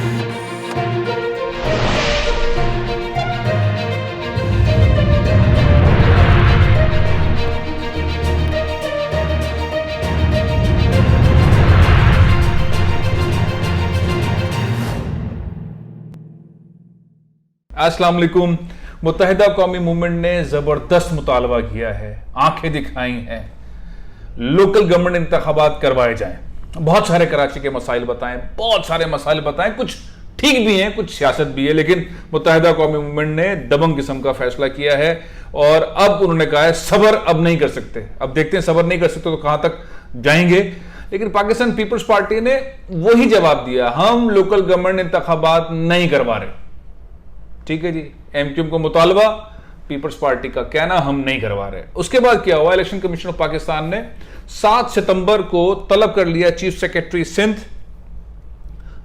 अस्सलाम वालेकुम। मुत्तहिदा कौमी मूवमेंट ने जबरदस्त मुतालबा किया है, आंखें दिखाई हैं, लोकल गवर्नमेंट इंतखाबात करवाए जाएं। बहुत सारे कराची के मसाइल बताएं, बहुत सारे मसाइल बताएं, कुछ ठीक भी हैं, कुछ सियासत भी है, लेकिन मुत्तहिदा कौमी मूवमेंट ने दबंग किस्म का फैसला किया है और अब उन्होंने कहा है सबर अब नहीं कर सकते। अब देखते हैं सबर नहीं कर सकते तो कहां तक जाएंगे। लेकिन पाकिस्तान पीपल्स पार्टी ने वही जवाब दिया, हम लोकल गवर्नमेंट इंतखाबात नहीं करवा रहे। ठीक है जी, एमक्यूएम को मुतालबा, पीपल्स पार्टी का कहना हम नहीं करवा रहे। उसके बाद क्या हुआ, इलेक्शन कमीशन ऑफ पाकिस्तान ने 7 सितंबर को तलब कर लिया चीफ सेक्रेटरी सिंध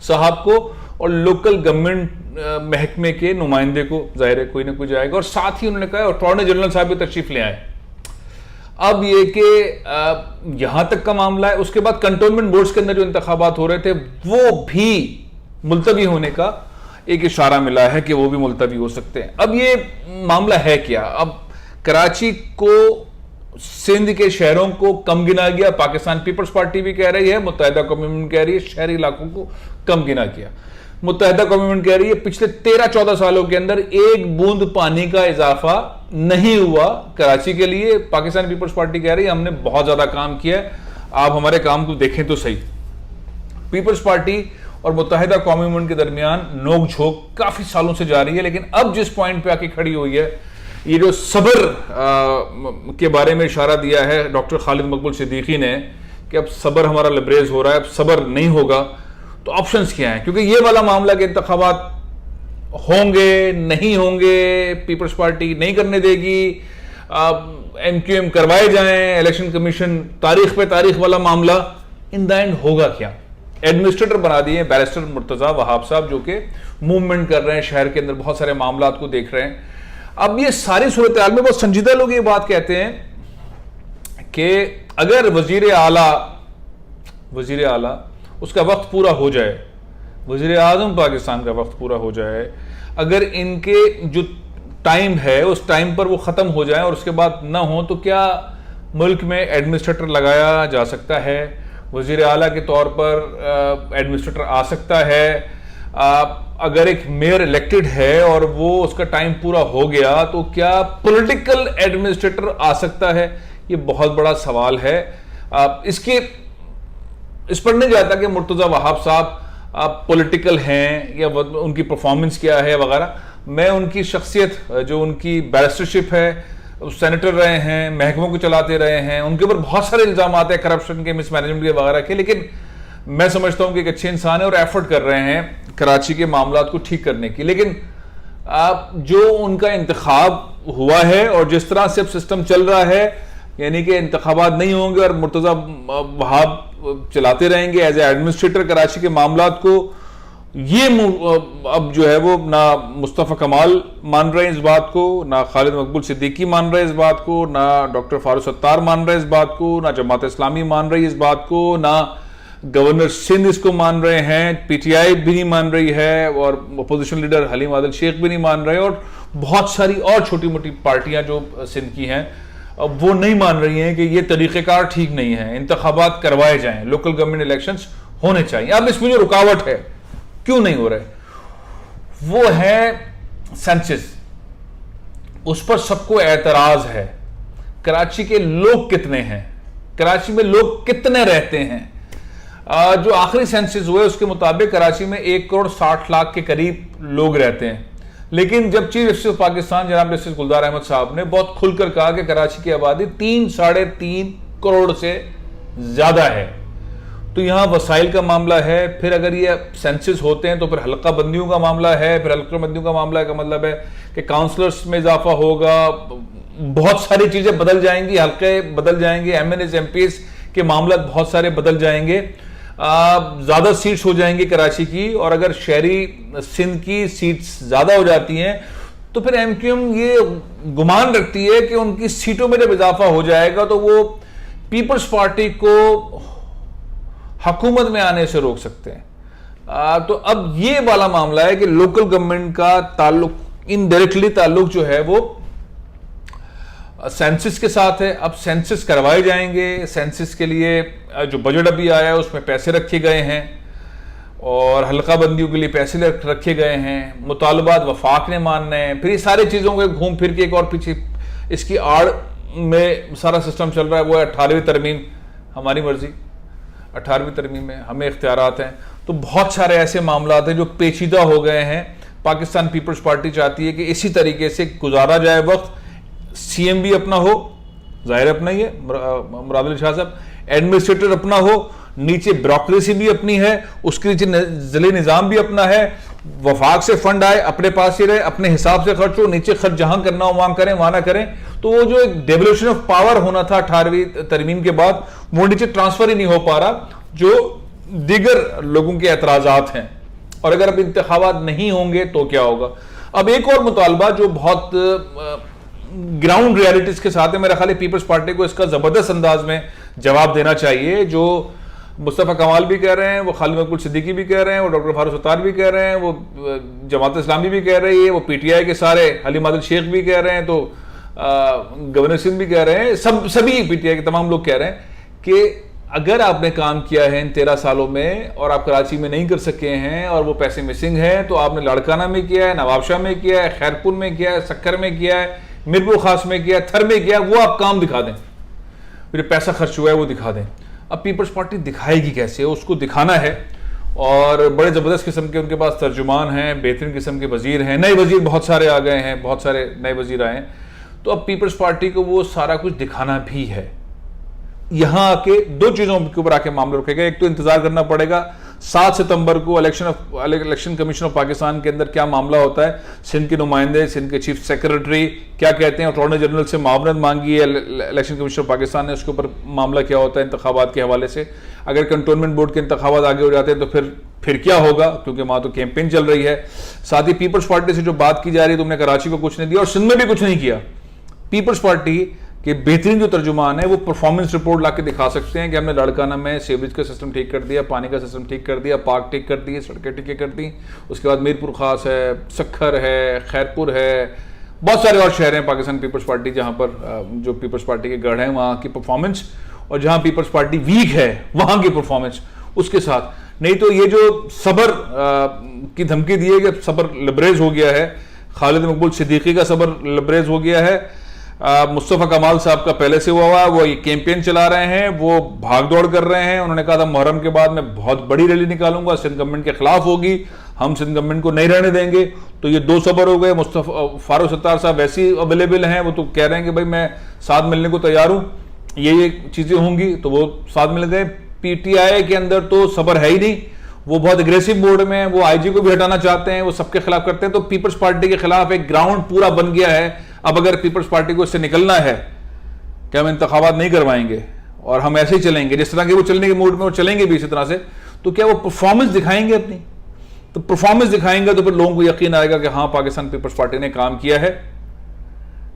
साहब को और लोकल गवर्नमेंट महकमे के नुमाइंदे को, जाहिर है कोई ना कोई जाएगा, और साथ ही उन्होंने कहा अटॉर्नी जनरल साहब भी तशरीफ ले आए। अब ये कि यहां तक का मामला है। उसके बाद कंटोनमेंट बोर्ड्स के अंदर जो इंतखाबात हो रहे थे वो भी मुलतवी होने का एक इशारा मिला है कि वो भी मुलतवी हो सकते हैं। अब ये मामला है क्या, अब कराची को, सिंध के शहरों को कम गिना गया, पाकिस्तान पीपल्स पार्टी भी कह रही है, मुत्तहिदा कौमी मूवमेंट कह रही है शहरी इलाकों को कम गिना गया। मुत्तहिदा कौमी मूवमेंट कह रही है पिछले 13-14 सालों के अंदर एक बूंद पानी का इजाफा नहीं हुआ कराची के लिए। पाकिस्तान पीपल्स पार्टी कह रही है हमने बहुत ज्यादा काम किया है, आप हमारे काम को देखें तो सही। पीपल्स पार्टी और मुत्तहिदा कौमी मूवमेंट के दरमियान नोक-झोंक काफी सालों से जारी है, लेकिन अब जिस पॉइंट पे आके खड़ी हुई है, ये जो सबर के बारे में इशारा दिया है डॉक्टर खालिद मकबूल सिद्दीकी ने कि अब सबर हमारा लबरेज हो रहा है, अब सबर नहीं होगा, तो ऑप्शंस क्या हैं? क्योंकि ये वाला मामला के इंतखाबात होंगे नहीं होंगे, पीपल्स पार्टी नहीं करने देगी, एमक्यूएम करवाए जाएं, इलेक्शन कमीशन तारीख पे तारीख वाला मामला, इन द एंड होगा क्या? एडमिनिस्ट्रेटर बना दिए बैरिस्टर मुर्तजा वहाब साहब, जो कि मूवमेंट कर रहे हैं, शहर के अंदर बहुत सारे मामला को देख रहे हैं। अब ये सारी सूरत हाल में बहुत संजीदा लोग ये बात कहते हैं कि अगर वजीर आला उसका वक्त पूरा हो जाए, वजीर आजम पाकिस्तान का वक्त पूरा हो जाए, अगर इनके जो टाइम है उस टाइम पर वो खत्म हो जाए और उसके बाद ना हो, तो क्या मुल्क में एडमिनिस्ट्रेटर लगाया जा सकता है? वजीर आला के तौर पर एडमिनिस्ट्रेटर आ सकता है? अगर एक मेयर इलेक्टेड है और वो उसका टाइम पूरा हो गया तो क्या पॉलिटिकल एडमिनिस्ट्रेटर आ सकता है? ये बहुत बड़ा सवाल है। इस पर नहीं जाता कि मुर्तजा वहाब साहब पॉलिटिकल हैं या उनकी परफॉर्मेंस क्या है वगैरह। मैं उनकी शख्सियत, जो उनकी बैरिस्टरशिप है, सेनेटर रहे हैं, महकमों को चलाते रहे हैं, उनके ऊपर बहुत सारे इल्जाम आते हैं करप्शन के, मिसमैनेजमेंट के वगैरह के, लेकिन मैं समझता हूं कि एक अच्छे इंसान है और एफर्ट कर रहे हैं कराची के मामला को ठीक करने की। लेकिन जो उनका इंतखाब हुआ है और जिस तरह से अब सिस्टम चल रहा है, यानी कि इंतखाबात नहीं होंगे और मुर्तजा वहाब चलाते रहेंगे एज ए एडमिनिस्ट्रेटर कराची के मामला को, ये अब जो है वो ना मुस्तफ़ा कमाल मान रहे हैं इस बात को, ना खालिद मकबूल सिद्दीकी मान रहे हैं इस बात को, ना डॉक्टर फारूक सत्तार मान रहे हैं इस बात को, ना जमात इस्लामी मान रही है इस बात को, ना गवर्नर सिंध इसको मान रहे हैं, पीटीआई भी नहीं मान रही है और अपोजिशन लीडर हलीम आदिल शेख भी नहीं मान रहे, और बहुत सारी और छोटी मोटी पार्टियां जो सिंध की हैं वो नहीं मान रही हैं कि ये तरीक़ेकार ठीक नहीं है, इंतखाबात करवाए जाएं, लोकल गवर्नमेंट इलेक्शंस होने चाहिए। अब इसमें जो रुकावट है, क्यों नहीं हो रहे, वो है सेंसस। उस पर सबको एतराज है। कराची के लोग कितने हैं, कराची में लोग कितने रहते हैं? जो आखिरी सेंसस हुए उसके मुताबिक कराची में 1,60,00,000 के करीब लोग रहते हैं, लेकिन जब चीफ जस्टिस ऑफ पाकिस्तान जनाब जस्टिस गुलजार अहमद साहब ने बहुत खुलकर कहा कि कराची की आबादी 3-3.5 करोड़ से ज्यादा है, तो यहां वसाइल का मामला है। फिर अगर ये सेंसस होते हैं तो फिर हल्का बंदियों का मामला है, फिर हल्का बंदियों का मामला का मतलब है कि काउंसलर्स में इजाफा होगा, बहुत सारी चीजें बदल जाएंगी, हल्के बदल जाएंगे, एमएनएस एमपीएस के मामला बहुत सारे बदल जाएंगे, ज्यादा सीट्स हो जाएंगी कराची की, और अगर शहरी सिंध की सीट्स ज्यादा हो जाती हैं तो फिर एमक्यूएम ये गुमान रखती है कि उनकी सीटों में जब इजाफा हो जाएगा तो वो पीपल्स पार्टी को हुकूमत में आने से रोक सकते हैं। तो अब ये वाला मामला है कि लोकल गवर्नमेंट का ताल्लुक, इनडायरेक्टली ताल्लुक जो है वो सेंसस के साथ है। अब सेंसस करवाए जाएंगे, सेंसस के लिए जो बजट अभी आया है उसमें पैसे रखे गए हैं और हल्का बंदियों के लिए पैसे रखे गए हैं, मुतालबात वफाक ने मानने हैं, फिर ये सारी चीज़ों को घूम फिर के एक और पीछे इसकी आड़ में सारा सिस्टम चल रहा है। वो है 18वीं तरमीम, हमारी मर्जी, 18वीं तरमीम में हमें इख्तियारात हैं। तो बहुत सारे ऐसे मामला हैं जो पेचीदा हो गए हैं। पाकिस्तान पीपल्स पार्टी चाहती है कि इसी तरीके से गुजारा जाए वक्त, सीएम भी अपना हो, जाहिर अपना ही है मुराद अली शाह साहब, एडमिनिस्ट्रेटर अपना हो, नीचे ब्यूरोक्रेसी भी अपनी है, उसके नीचे जिले निज़ाम भी अपना है, वफाक से फंड आए अपने पास ही रहे, अपने हिसाब से खर्च हो, नीचे खर्च जहां करना हो वहां करें, वहां ना करें। तो वो जो एक डेवल्यूशन ऑफ पावर होना था 18वीं तरमीम के बाद, वो नीचे ट्रांसफर ही नहीं हो पा रहा, जो दीगर लोगों के एतराजात हैं। और अगर अब इंतखाबात नहीं होंगे तो क्या होगा। अब एक और मुतालबा जो बहुत ग्राउंड रियलिटीज के साथ है, मेरा ख्याल है पीपल्स पार्टी को इसका जबरदस्त अंदाज में जवाब देना चाहिए। जो मुस्तफ़ा कमाल भी कह रहे हैं, वो खालिद मकबूल सिद्दीकी भी कह रहे हैं, वो डॉक्टर फारूक सत्तार भी कह रहे हैं, वो जमात इस्लामी भी कह रही है, वो पीटीआई के सारे हलीम आदिल शेख भी कह रहे हैं, तो गवर्नर सिंह भी कह रहे हैं, सभी पीटीआई के तमाम लोग कह रहे हैं कि अगर आपने काम किया है इन 13 सालों में और आप कराची में नहीं कर सके हैं और वो पैसे मिसिंग हैं, तो आपने लाड़काना में किया है, नवाबशाह में किया है, खैरपुर में किया है, सक्कर में किया है, मीरपुर खास में किया, थर में किया, वो आप काम दिखा दें, फिर पैसा खर्च हुआ है वो दिखा दें। अब पीपल्स पार्टी दिखाएगी कैसे, उसको दिखाना है। और बड़े ज़बरदस्त किस्म के उनके पास तर्जुमान हैं, बेहतरीन किस्म के वजीर हैं, नए वजीर बहुत सारे आ गए हैं, बहुत सारे नए वजीर आए हैं। तो अब पीपल्स पार्टी को वो सारा कुछ दिखाना भी है। यहां आके दो चीज़ों के ऊपर आके मामला रुकेगा। एक तो इंतजार करना पड़ेगा 7 सितंबर को इलेक्शन कमीशन ऑफ पाकिस्तान के अंदर क्या मामला होता है, सिंध के नुमाइंदे, सिंध के चीफ सेक्रेटरी क्या कहते हैं, अटॉर्नी जनरल से मावनत मांगी है इलेक्शन कमीशन ऑफ पाकिस्तान ने, उसके ऊपर मामला क्या होता है इंतखाबात के हवाले से। अगर कंटोनमेंट बोर्ड के इंतखाबात आगे हो जाते हैं तो फिर क्या होगा, क्योंकि वहां तो कैंपेन चल रही है। साथ ही पीपल्स पार्टी से जो बात की जा रही है, तुमने कराची को कुछ नहीं दिया और सिंध में भी कुछ नहीं किया। पीपल्स पार्टी कि बेहतरीन जो तर्जुमान है वो परफॉर्मेंस रिपोर्ट लाके दिखा सकते हैं कि हमने लाड़काना में सीवरेज का सिस्टम ठीक कर दिया, पानी का सिस्टम ठीक कर दिया, पार्क ठीक कर दिए, सड़कें ठीक कर दी। उसके बाद मीरपुर खास है, सक्खर है, खैरपुर है, बहुत सारे और शहर हैं पाकिस्तान पीपल्स पार्टी जहाँ पर जो पीपल्स पार्टी के गढ़ हैं वहाँ की परफॉर्मेंस, और जहाँ पीपल्स पार्टी वीक है वहाँ की परफॉर्मेंस उसके साथ। नहीं तो ये जो सबर की धमकी दी है कि सबर लबरेज हो गया है, खालिद मकबूल सिद्दीकी का सबर लबरेज हो गया है, मुस्तफ़ा कमाल साहब का पहले से हुआ वो ये कैंपेन चला रहे हैं, वो भाग दौड़ कर रहे हैं। उन्होंने कहा था मुहर्रम के बाद मैं बहुत बड़ी रैली निकालूंगा, सिंध गवर्नमेंट के खिलाफ होगी, हम सिंध गवर्नमेंट को नहीं रहने देंगे। तो ये दो सबर हो गए। मुस्तफ़ा फारूक सत्तार साहब वैसे ही अवेलेबल हैं, वो तो कह रहे हैं कि भाई मैं साथ मिलने को तैयार हूँ, ये चीज़ें होंगी, तो वो साथ मिल गए। पीटीआई के अंदर तो सबर है ही नहीं, वो बहुत एग्रेसिव मोड में है, वो आईजी को भी हटाना चाहते हैं, वो सबके खिलाफ करते हैं। तो पीपल्स पार्टी के खिलाफ एक ग्राउंड पूरा बन गया है। अब अगर पीपल्स पार्टी को इससे निकलना है कि हम इंतखाबात नहीं करवाएंगे और हम ऐसे ही चलेंगे जिस तरह के वो चलने के मूड में वो चलेंगे भी इसी तरह से, तो क्या वो परफॉर्मेंस दिखाएंगे अपनी? तो परफॉर्मेंस दिखाएंगे तो फिर लोगों को यकीन आएगा कि हाँ पाकिस्तान पीपल्स पार्टी ने काम किया है,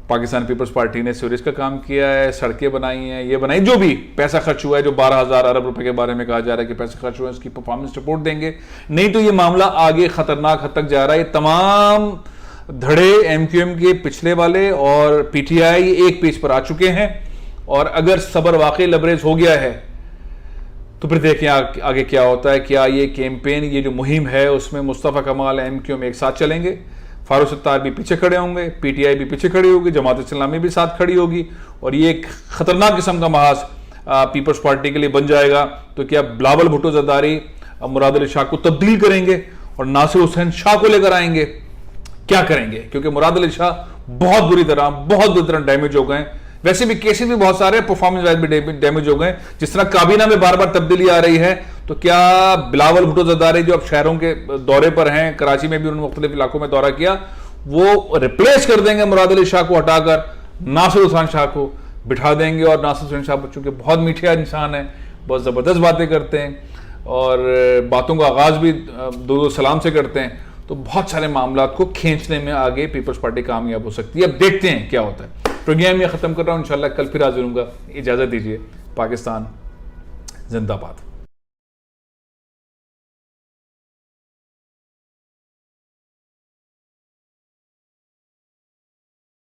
पाकिस्तान पीपल्स पार्टी ने सीवरेज का काम किया है, सड़कें बनाई हैं, ये बनाई, जो भी पैसा खर्च हुआ है, जो 12,000 अरब रुपए के बारे में कहा जा रहा है कि पैसे खर्च हुए हैं, उसकी परफॉर्मेंस रिपोर्ट देंगे। नहीं तो ये मामला आगे खतरनाक हद तक जा रहा है। तमाम धड़े एमक्यूएम के पिछले वाले और पीटीआई एक पेज पर आ चुके हैं, और अगर सबर वाकई लबरेज हो गया है तो फिर देखें आगे क्या होता है। क्या ये कैंपेन, ये जो मुहिम है उसमें मुस्तफ़ा कमाल एमक्यूएम एक साथ चलेंगे, फारूक सत्तार भी पीछे खड़े होंगे, पीटीआई भी पीछे खड़ी होगी, जमात इस्लामी भी साथ खड़ी होगी, और ये एक खतरनाक किस्म का महाज पीपल्स पार्टी के लिए बन जाएगा। तो क्या बिलावल भुट्टो जरदारी मुराद अली शाह को तब्दील करेंगे और नासिर हुसैन शाह को लेकर आएंगे? क्या करेंगे? क्योंकि मुराद अली शाह बहुत बुरी तरह डैमेज हो गए। वैसे भी केसेस भी बहुत सारे, परफॉर्मेंस वाइज भी डैमेज हो गए। जिस तरह काबीना में बार बार तब्दीली आ रही है, तो क्या बिलावल भुट्टो जरदारी जो अब शहरों के दौरे पर हैं, कराची में भी उन्होंने मुख्तलिफ इलाकों में दौरा किया, वो रिप्लेस कर देंगे मुराद अली शाह को हटाकर नासिर हुसैन शाह को बिठा देंगे? और नासिर हुसैन शाह चूंकि बहुत मीठे इंसान है, बहुत ज़बरदस्त बातें करते हैं और बातों का आगाज़ भी दो सलाम से करते हैं, तो बहुत सारे मामला को खींचने में आगे पीपल्स पार्टी कामयाब हो सकती है। अब देखते हैं क्या होता है। प्रोग्राम में ख़त्म कर रहा हूँ, इंशाल्लाह कल फिर हाजिर होऊंगा। इजाज़त दीजिए। पाकिस्तान जिंदाबाद।